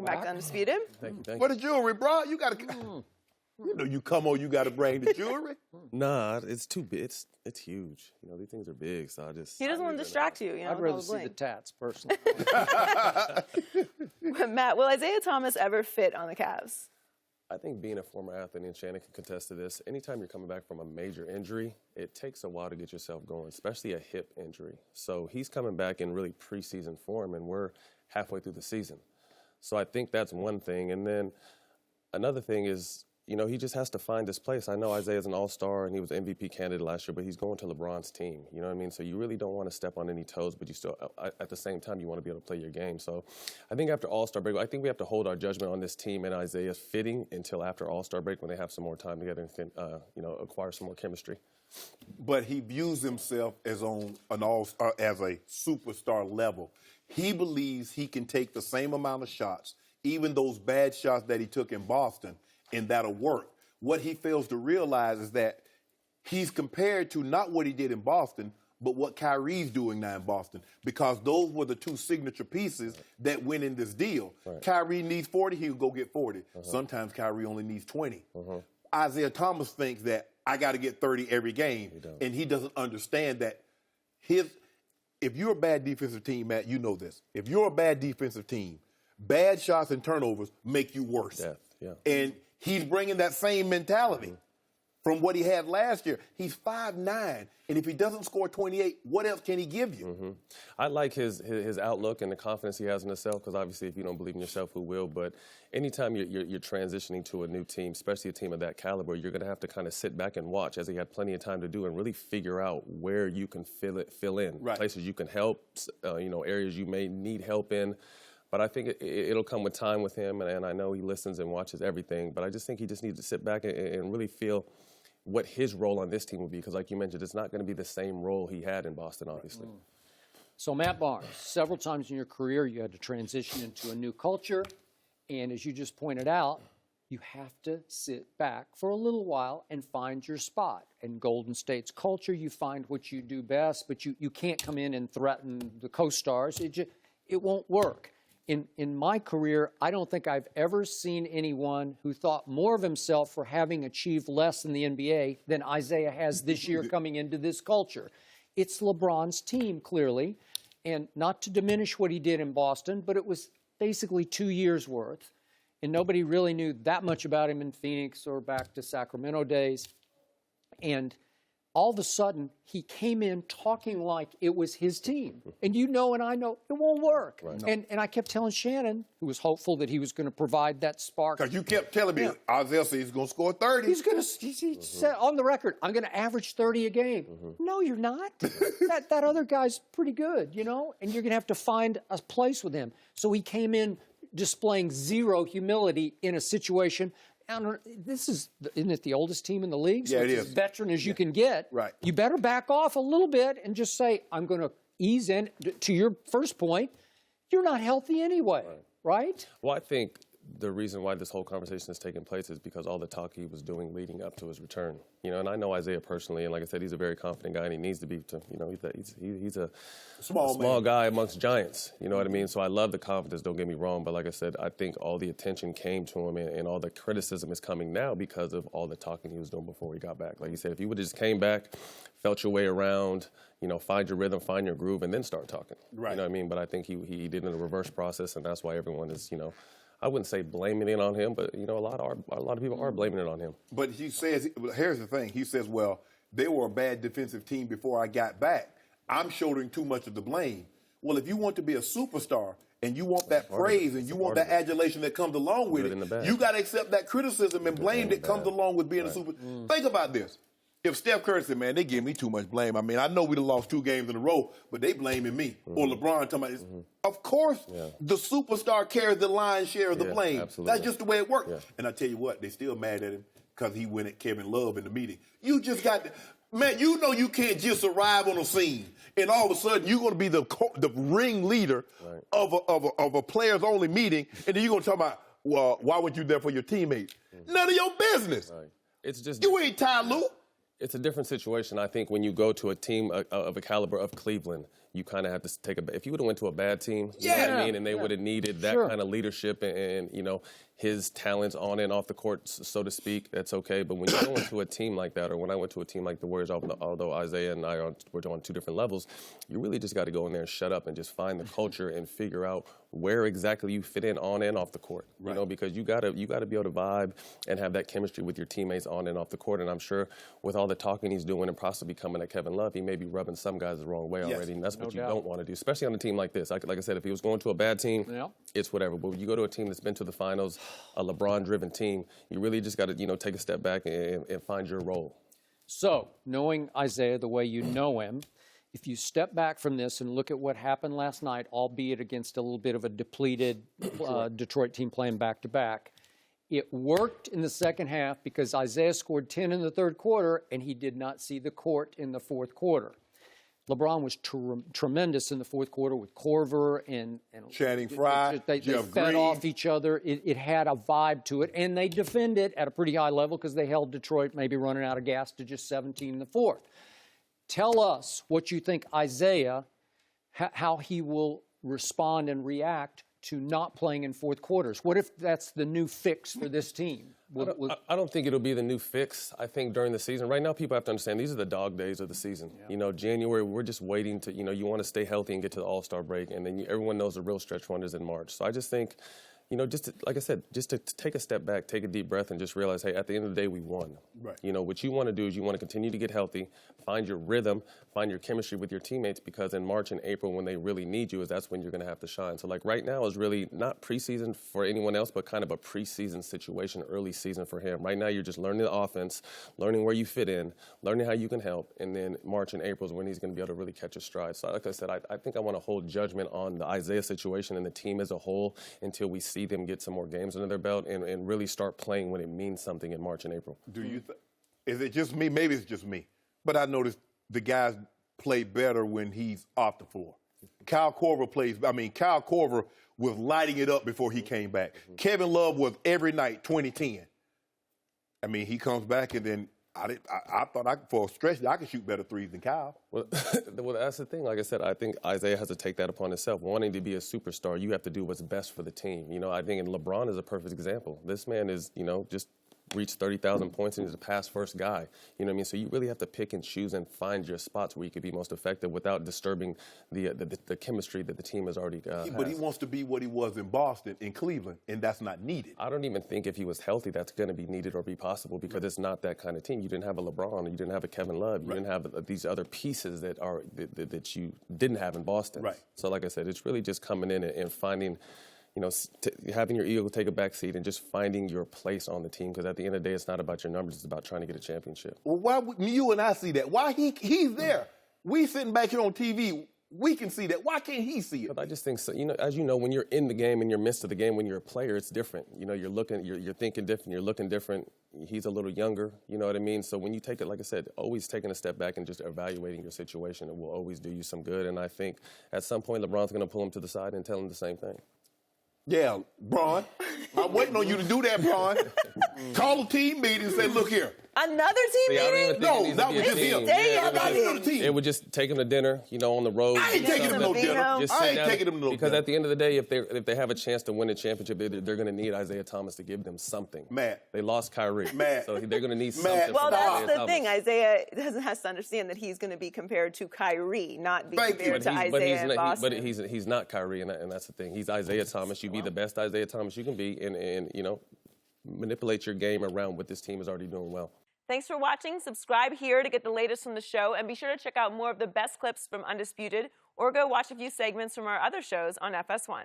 back to Undisputed. Thank you. For the jewelry, bro, you got to. You know, you come on, you got to bring the jewelry. Nah, it's too big. It's huge. You know, these things are big, so I just. He doesn't want to distract you. I'd rather see the tats, personally. Matt, will Isaiah Thomas ever fit on the Cavs? I think being a former athlete, and Shannon can contest to this, anytime you're coming back from a major injury, it takes a while to get yourself going, especially a hip injury. So he's coming back in really preseason form, and we're halfway through the season. So I think that's one thing. And then another thing is, you know, he just has to find his place. I know Isaiah's an all-star, and he was MVP candidate last year, but he's going to LeBron's team. You know what I mean? So you really don't want to step on any toes, but you still, at the same time, you want to be able to play your game. So I think after all-star break, I think we have to hold our judgment on this team and Isaiah fitting until after all-star break when they have some more time together and can, you know, acquire some more chemistry. But he views himself as on an all-star, as a superstar level. He believes he can take the same amount of shots, even those bad shots that he took in Boston, and that'll work. What he fails to realize is that he's compared to not what he did in Boston, but what Kyrie's doing now in Boston, because those were the two signature pieces that went in this deal. Right. Kyrie needs 40, he'll go get 40. Sometimes Kyrie only needs 20. Isaiah Thomas thinks that I got to get 30 every game, and he doesn't understand that if you're a bad defensive team, Matt, you know this. If you're a bad defensive team, bad shots and turnovers make you worse. And he's bringing that same mentality from what he had last year. He's 5'9", and if he doesn't score 28, what else can he give you? I like his outlook and the confidence he has in himself, because obviously if you don't believe in yourself, who will? But anytime you're transitioning to a new team, especially a team of that caliber, you're going to have to kind of sit back and watch, as he had plenty of time to do, and really figure out where you can fill in, places you can help, you know, areas you may need help in. But I think it'll come with time with him, and I know he listens and watches everything. But I just think he just needs to sit back and really feel what his role on this team will be, because like you mentioned, it's not going to be the same role he had in Boston, obviously. So, Matt Barnes, several times in your career you had to transition into a new culture, and as you just pointed out, you have to sit back for a little while and find your spot. In Golden State's culture, you find what you do best, but you can't come in and threaten the co-stars. It won't work. In my career, I don't think I've ever seen anyone who thought more of himself for having achieved less in the NBA than Isaiah has this year coming into this culture. It's LeBron's team, clearly, and not to diminish what he did in Boston, but it was basically 2 years' worth, and nobody really knew that much about him in Phoenix or back to Sacramento days. And all of a sudden, he came in talking like it was his team. And you know and I know it won't work. And I kept telling Shannon, who was hopeful that he was going to provide that spark. Because you kept telling me, Isaiah said he's going to score 30. He said on the record, I'm going to average 30 a game. No, you're not. that other guy's pretty good, you know, and you're going to have to find a place with him. So he came in displaying zero humility in a situation. This isn't it the oldest team in the league? So it is. As veteran as you can get. You better back off a little bit and just say, I'm going to ease in. To your first point, you're not healthy anyway, right? Well, I think the reason why this whole conversation is taking place is because all the talk he was doing leading up to his return. You know, and I know Isaiah personally, and like I said, he's a very confident guy, and he needs to be. You know, he's a small guy amongst giants. You know what I mean? So I love the confidence. Don't get me wrong, but like I said, I think all the attention came to him, and all the criticism is coming now because of all the talking he was doing before he got back. Like you said, if you would have just came back, felt your way around, you know, find your rhythm, find your groove, and then start talking. You know what I mean? But I think he did it in a reverse process, and that's why everyone is, you know, I wouldn't say blaming it on him, but, you know, a lot of people are blaming it on him. But he says, here's the thing. He says, well, they were a bad defensive team before I got back. I'm shouldering too much of the blame. Well, if you want to be a superstar and you want that praise and you want that adulation that comes along with it, you got to accept that criticism and blame that comes along with being a superstar. Think about this. If Steph Curry said, man, they give me too much blame. I mean, I know we done lost 2 games in a row, but they blaming me. Or LeBron talking about this. Of course, the superstar carries the lion's share of the blame. That's just the way it works. And I tell you what, they still mad at him because he went at Kevin Love in the meeting. You just got to, man, you know you can't just arrive on a scene and all of a sudden you're going to be the ringleader of a players-only meeting, and then you're going to talk about, well, why weren't you there for your teammates? None of your business. It's just you ain't Ty Lue. It's a different situation, I think, when you go to a team of a caliber of Cleveland you kind of have to take if you would have went to a bad team, you know what I mean, and they would have needed that kind of leadership and, you know, his talents on and off the court, so to speak, that's okay. But when you go into a team like that, or when I went to a team like the Warriors, although Isaiah and I were on two different levels, you really just got to go in there and shut up and just find the culture and figure out where exactly you fit in on and off the court. You know, because you got to be able to vibe and have that chemistry with your teammates on and off the court. And I'm sure with all the talking he's doing and possibly becoming a Kevin Love, he may be rubbing some guys the wrong way already. And that's what you don't want to do, especially on a team like this. Like I said, if he was going to a bad team, it's whatever. But when you go to a team that's been to the finals, a LeBron-driven team, you really just got to, you know, take a step back and find your role. So, knowing Isaiah the way you know him, if you step back from this and look at what happened last night, albeit against a little bit of a depleted Detroit team playing back-to-back, it worked in the second half because Isaiah scored 10 in the third quarter, and he did not see the court in the fourth quarter. LeBron was tremendous in the fourth quarter with Corver and Channing Frye. They fed off each other. It had a vibe to it, and they defended at a pretty high level because they held Detroit maybe running out of gas to just 17 in the fourth. Tell us what you think Isaiah, how he will respond and react to not playing in fourth quarters. What if that's the new fix for this team? I don't think it'll be the new fix. I think during the season, right now people have to understand these are the dog days of the season. Yeah. You know, January, we're just waiting to, you know, you want to stay healthy and get to the All-Star break, and then everyone knows the real stretch run is in March. So I just think, you know, just to, like I said, just to take a step back, take a deep breath, and just realize, hey, at the end of the day, we won. Right. You know, what you want to do is you want to continue to get healthy, find your rhythm, find your chemistry with your teammates, because in March and April, when they really need you, that's when you're going to have to shine. So, like, right now is really not preseason for anyone else, but kind of a preseason situation, early season for him. Right now, you're just learning the offense, learning where you fit in, learning how you can help, and then March and April is when he's going to be able to really catch a stride. So, like I said, I think I want to hold judgment on the Isaiah situation and the team as a whole until we see them get some more games under their belt and really start playing when it means something in March and April. Do you is it just me? Maybe it's just me. But I noticed the guys play better when he's off the floor. Kyle Korver was lighting it up before he came back. Kevin Love was every night 20-10. I mean, he comes back and then I thought for a stretch I could shoot better threes than Kyle. Well, that's the thing. Like I said, I think Isaiah has to take that upon himself. Wanting to be a superstar, you have to do what's best for the team. You know, I think, and LeBron is a perfect example. This man is, you know, just reached 30,000 points and he's a pass-first guy. You know what I mean? So you really have to pick and choose and find your spots where you can be most effective without disturbing the chemistry that the team has already has. But he wants to be what he was in Boston, in Cleveland, and that's not needed. I don't even think if he was healthy that's going to be needed or be possible because it's not that kind of team. You didn't have a LeBron. You didn't have a Kevin Love. You didn't have these other pieces that you didn't have in Boston. Right. So like I said, it's really just coming in and finding, you know, having your ego take a back seat and just finding your place on the team, because at the end of the day, it's not about your numbers, it's about trying to get a championship. Well, why would you and I see that? Why he's there? We sitting back here on TV, we can see that. Why can't he see it? But I just think, so, you know, as you know, when you're in the game, in your midst of the game, when you're a player, it's different. You know, you're thinking different, you're looking different. He's a little younger, you know what I mean? So when you take it, like I said, always taking a step back and just evaluating your situation, it will always do you some good. And I think at some point, LeBron's going to pull him to the side and tell him the same thing. Yeah, Bron. I'm waiting on you to do that, Bron. Call a team meeting and say, look here. Another team meeting? No, that was just him. It would just take him to dinner, you know, on the road. I ain't taking him to no dinner. I ain't taking him to no dinner. Because at the end of the day, if they have a chance to win a championship, they're going to need Isaiah Thomas to give them something. Matt. They lost Kyrie. Matt. So they're going to need something. Well, that's the Thomas. thing. Isaiah has to understand that he's going to be compared to Kyrie, not be compared to Isaiah in Boston. But he's not Kyrie, and that's the thing. He's Isaiah Thomas. You be the best Isaiah Thomas you can be, and you know, manipulate your game around what this team is already doing well. Thanks for watching. Subscribe here to get the latest from the show, and be sure to check out more of the best clips from Undisputed, or go watch a few segments from our other shows on FS1.